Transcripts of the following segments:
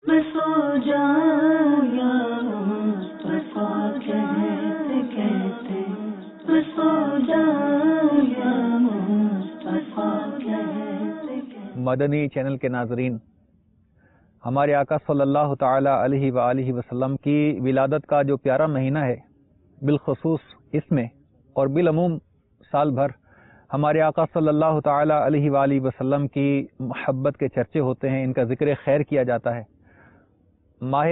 میں سو جاؤں یا مصطفیٰ کہتے کہتے، میں سو جاؤں یا مصطفیٰ کہتے کہتے۔ مدنی چینل کے ناظرین، ہمارے آقا صلی اللہ تعالی علیہ وآلہ وسلم کی ولادت کا جو پیارا مہینہ ہے، بالخصوص اس میں اور بالعموم سال بھر ہمارے آقا صلی اللہ تعالی علیہ وآلہ وسلم کی محبت کے چرچے ہوتے ہیں، ان کا ذکر خیر کیا جاتا ہے۔ ماہ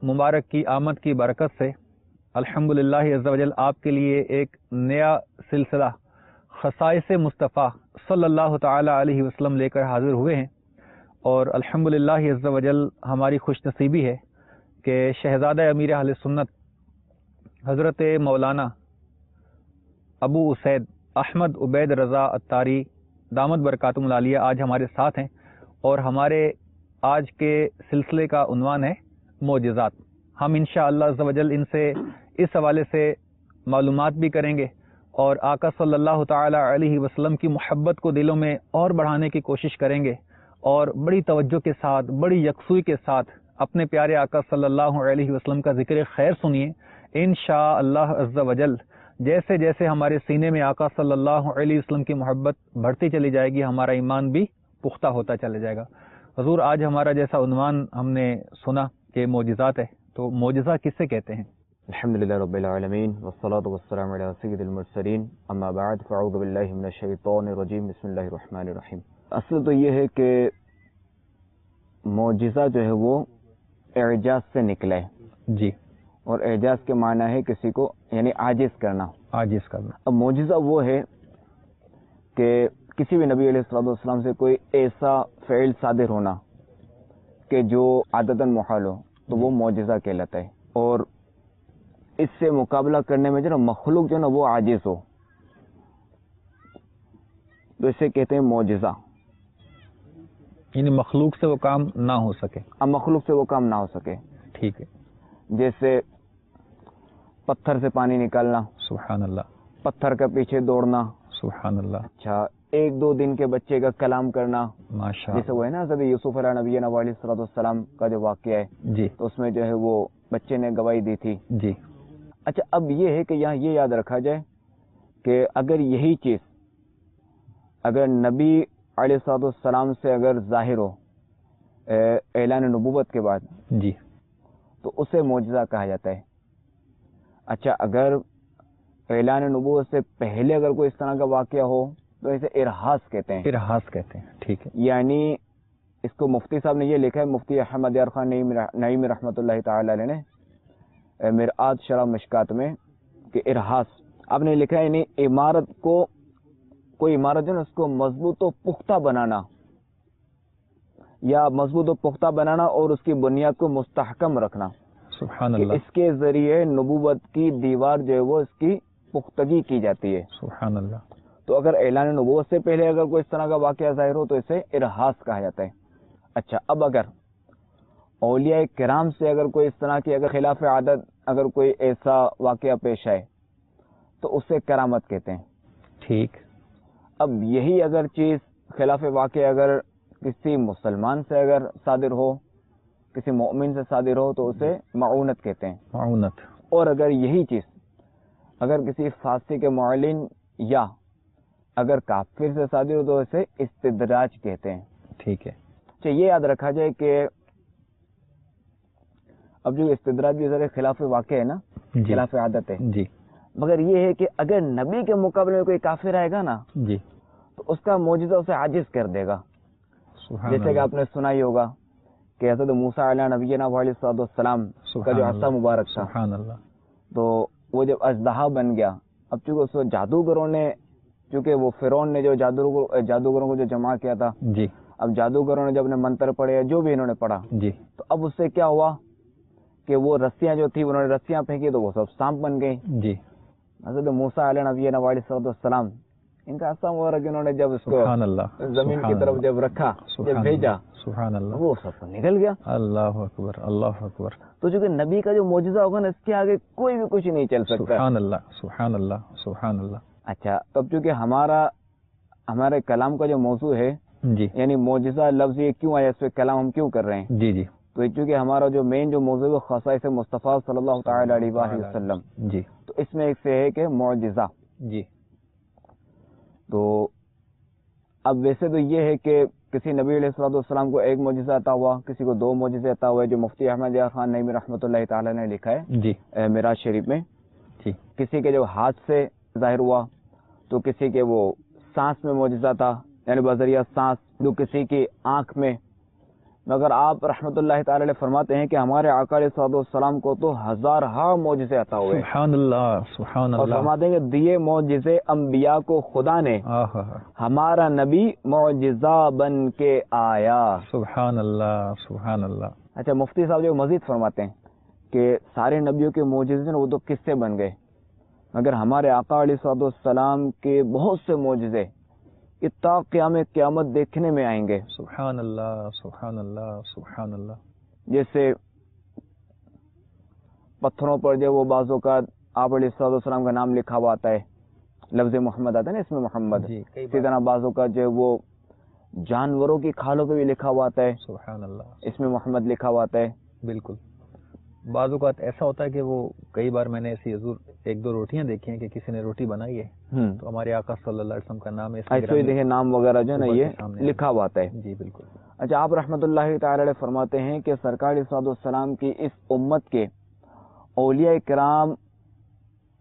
مبارک کی آمد کی برکت سے الحمدللہ عز و جل آپ کے لیے ایک نیا سلسلہ خصائص مصطفیٰ صلی اللہ تعالی علیہ وسلم لے کر حاضر ہوئے ہیں، اور الحمدللہ عز و جل ہماری خوش نصیبی ہے کہ شہزادہ امیر اہل سنت حضرت مولانا ابو اسید احمد عبید رضا عطاری دامت برکاتہم العالیہ آج ہمارے ساتھ ہیں، اور ہمارے آج کے سلسلے کا عنوان ہے معجزات۔ ہم انشاءاللہ عز و جل ان سے اس حوالے سے معلومات بھی کریں گے، اور آقا صلی اللہ تعالی علیہ وسلم کی محبت کو دلوں میں اور بڑھانے کی کوشش کریں گے، اور بڑی توجہ کے ساتھ، بڑی یکسوئی کے ساتھ اپنے پیارے آقا صلی اللہ علیہ وسلم کا ذکر خیر سنیے۔ انشاءاللہ عز و جل جیسے جیسے ہمارے سینے میں آقا صلی اللہ علیہ وسلم کی محبت بڑھتی چلی جائے گی، ہمارا ایمان بھی پختہ ہوتا چلا جائے گا۔ حضور، آج ہمارا جیسا عنوان ہم نے سنا کہ معجزات ہے، تو معجزہ کسے کہتے ہیں؟ الحمدللہ رب العالمین والصلاة والسلام علی سید المرسلین، اما بعد فاعوذ باللہ من الشیطان الرجیم، بسم اللہ الرحمن الرحیم۔ اصل تو یہ ہے کہ معجزہ جو ہے وہ اعجاز سے نکلا ہے، جی، اور اعجاز کے معنی ہے کسی کو یعنی عاجز کرنا۔ عاجز کرنا۔ اب معجزہ وہ ہے کہ کسی بھی نبی علیہ الصلوۃ والسلام سے کوئی ایسا فعل صادر ہونا کہ جو عادتاً محال ہو، تو وہ معجزہ کہلاتا ہے، اور اس سے مقابلہ کرنے میں جو نا مخلوق جو نا وہ عاجز ہو، تو اسے کہتے ہیں معجزہ، یعنی مخلوق سے وہ کام نہ ہو سکے۔ اب مخلوق سے وہ کام نہ ہو سکے، ٹھیک ہے۔ جیسے پتھر سے پانی نکالنا، سبحان اللہ، پتھر کا پیچھے دوڑنا، سبحان اللہ، اچھا 1-2 دن کے بچے کا کلام کرنا، ماشاء جیسے وہ ہے نا حضرت یوسف علیہ نبی علیہ الصلوۃ والسلام کا جو واقعہ ہے، جی تو اس میں جو ہے وہ بچے نے گواہی دی تھی۔ جی، اچھا اب یہ ہے کہ یہاں یہ یاد رکھا جائے کہ اگر یہی چیز اگر نبی علیہ الصلوۃ والسلام سے اگر ظاہر ہو اعلان نبوت کے بعد، جی، تو اسے معجزہ کہا جاتا ہے۔ اچھا اگر اعلان نبوت سے پہلے اگر کوئی اس طرح کا واقعہ ہو تو اسے ارہاس کہتے ہیں۔ ارہاس کہتے ہیں، ٹھیک ہے۔ یعنی اس کو مفتی صاحب نے یہ لکھا ہے، مفتی احمد یار خان نعیم رحمۃ اللہ تعالی علیہ نے مرآت شرح مشکات میں کہ ارہاس آپ نے لکھا ہے، یعنی عمارت کو، کوئی عمارت جو ہے اس کو مضبوط و پختہ بنانا، یا مضبوط و پختہ بنانا اور اس کی بنیاد کو مستحکم رکھنا، سبحان کہ اللہ، اس کے ذریعے نبوت کی دیوار جو ہے وہ اس کی پختگی کی جاتی ہے۔ سبحان اللہ، تو اگر اعلان نبوت سے پہلے اگر کوئی اس طرح کا واقعہ ظاہر ہو تو اسے ارہاس کہا جاتا ہے۔ اچھا اب اگر اولیاء کرام سے اگر کوئی اس طرح کی اگر خلاف عادت اگر کوئی ایسا واقعہ پیش آئے تو اسے کرامت کہتے ہیں۔ ٹھیک۔ اب یہی اگر چیز خلاف واقعہ اگر کسی مسلمان سے اگر صادر ہو، کسی مومن سے صادر ہو، تو اسے معونت کہتے ہیں۔ معونت۔ اور اگر یہی چیز اگر کسی فاسق معلن یا اگر کافر سے صادر ہو تو اسے استدراج کہتے ہیں۔ ٹھیک ہے۔ اچھا یہ یاد رکھا جائے کہ اب جو استدراج بھی ذرا خلاف واقع ہے نا، جی، خلاف عادت ہے، جی، مگر یہ ہے کہ اگر نبی کے مقابلے میں کوئی کافر آئے گا نا جی، تو اس کا معجزہ اسے عاجز کر دے گا۔ سبحان جیسے کہ اللہ، آپ نے سنا ہی ہوگا کہ حضرت موسیٰ علیہ نبینا علیہ الصلوۃ والسلام کا سبحان جو اللہ، عصا مبارک تھا، سبحان اللہ، تو وہ جب اژدہا بن گیا، اب چونکہ اس کو جادوگروں نے، چونکہ وہ فرعون نے جو جادوگروں کو جو جمع کیا تھا، جی، اب جادوگروں نے جب نے منتر پڑھے یا جو بھی انہوں نے پڑھا، جی، تو اب اس سے کیا ہوا کہ وہ رسیاں جو تھی انہوں نے رسیاں پھینکی تو وہ سب سانپ بن گئی۔ جی، حضرت موسیٰ علیہ نبی علیہ الصلوۃ والسلام ان کا عصا مبارک انہوں نے جب اس کو سبحان اللہ، زمین کی طرف جب رکھا، جب بھیجا، سبحان اللہ، وہ سب نکل گیا۔ اللہ اکبر، اللہ اکبر، تو چونکہ نبی کا جو معجزہ ہوگا نا، اس کے آگے کوئی بھی کچھ نہیں چل سکتا۔ سبحان اللہ، سبحان اللہ، سبحان اللہ۔ اچھا تب چونکہ ہمارے کلام کا جو موضوع ہے، جی، یعنی معجزہ لفظ یہ کیوں آیا، اس پہ کلام ہم کیوں کر رہے ہیں، جی، جی، تو چونکہ ہمارا جو مین جو موضوع خصائص مصطفیٰ صلی اللہ تعالی علیہ وآلہ وسلم، جی، تو اس میں ایک سے ہے کہ معجزہ. جی. تو اب ویسے تو یہ ہے کہ کسی نبی علیہ الصلوۃ والسلام کو ایک معجزہ عطا ہوا، کسی کو 2 معجزے عطا ہوئے، جو مفتی احمد یار خان نعیمی رحمۃ اللہ تعالی نے لکھا ہے جی، معراج شریف میں. جی. کسی کے جو ہاتھ سے ظاہر ہوا، تو کسی کے وہ سانس میں معجزہ تھا، یعنی بذریعہ سانس، جو کسی کی آنکھ میں. مگر آپ رحمۃ اللہ تعالی علیہ فرماتے ہیں کہ ہمارے آقا علیہ الصلوۃ والسلام کو تو ہزارہا معجزے عطا ہوئے، سبحان اللہ، سبحان اور اللہ. فرماتے ہیں کہ دیے معجزے انبیاء کو خدا نے، ہمارا نبی معجزہ بن کے آیا. سبحان اللہ، سبحان اللہ. اچھا، مفتی صاحب جو مزید فرماتے ہیں کہ سارے نبیوں کے معجزے وہ تو کس سے بن گئے، مگر ہمارے آقا علیہ الصلوۃ والسلام کے بہت سے معجزے اتا قیامت دیکھنے میں آئیں گے. سبحان اللہ، سبحان اللہ، سبحان اللہ. جیسے پتھروں پر جو وہ بعض اوقات آپ علیہ الصلوۃ والسلام کا نام لکھا ہوا آتا ہے، لفظ محمد آتا ہے نا، اس میں محمد. جی، اسی طرح بعض اوقات جو وہ جانوروں کی کھالوں پہ بھی لکھا ہوا آتا ہے، سبحان اللہ، اس میں محمد لکھا ہوا آتا ہے. بالکل. بعض اوقات ایسا ہوتا ہے کہ وہ کئی بار میں نے ایسی حضور 1-2 روٹیاں دیکھی ہیں کہ کسی نے روٹی بنائی ہے تو ہمارے آقا صلی اللہ علیہ وسلم کا نام ہے، ایسے دیکھیں نام وغیرہ جو ہے نا یہ لکھا ہوا آتا ہے. جی بالکل. اچھا، آپ رحمۃ اللہ تعالی علیہ فرماتے ہیں کہ سرکار علیہ الصلوۃ والسلام کی اس امت کے اولیاء کرام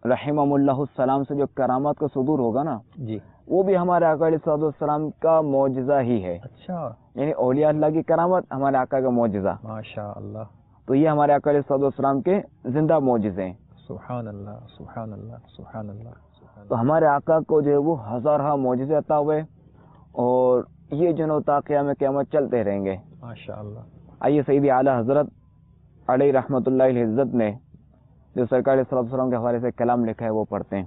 رحمہم اللہ السلام سے جو کرامات کا صدور ہوگا نا، جی، وہ بھی ہمارے آقا علیہ الصلوۃ والسلام کا معجزہ ہی ہے. اچھا، یعنی اولیاء اللہ کی کرامت ہمارے آقا کا معجزہ. ماشاء اللہ. تو یہ ہمارے آقا علیہ الصلوۃ والسلام کے زندہ معجزے ہیں. سبحان اللہ، سبحان اللہ، سبحان اللہ. تو ہمارے آقا کو جو ہے وہ ہزارہ معجزے عطا ہوئے، اور یہ جو تا قیامت چلتے رہیں گے. ماشاء اللہ. آئیے سیدی اعلیٰ حضرت علیہ رحمۃ اللہ العزت نے جو سرکار علیہ الصلوۃ والسلام کے حوالے سے کلام لکھا ہے وہ پڑھتے ہیں.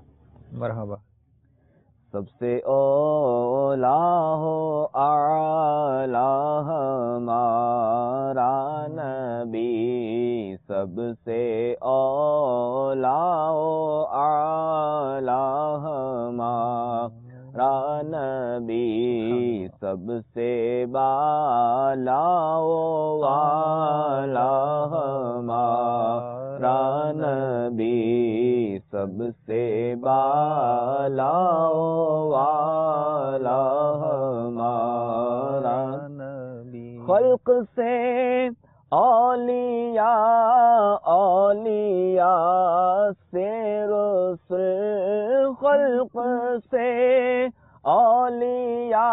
مرحبا. سب سے اولا ہو اعلیٰ ہمارا نبی، سب سے اولا ہو اعلیٰ ہمارا نبی، سب سے بالا ہو والا ہمارا نبی، سب سے بالا والا ہمارا نبی. خلق سے اولیاء، اولیاء سے رسل، خلق سے اولیاء،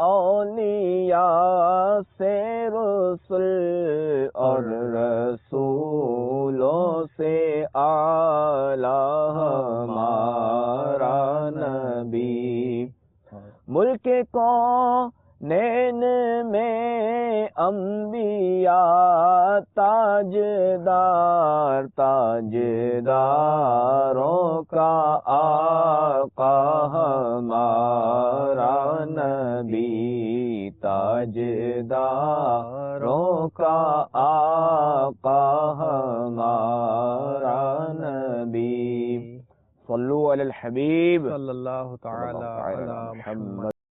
اولیاء سے رسل، اور رسولوں سے اعلیٰ ہمارا نبی. ملک کونین میں انبیاء تاجدار، تاجداروں کا آقا ہمارا نبی، تاجداروں کا آقا ہمارا نبی. صلو علی الحبیب صلی اللہ تعالی علی محمد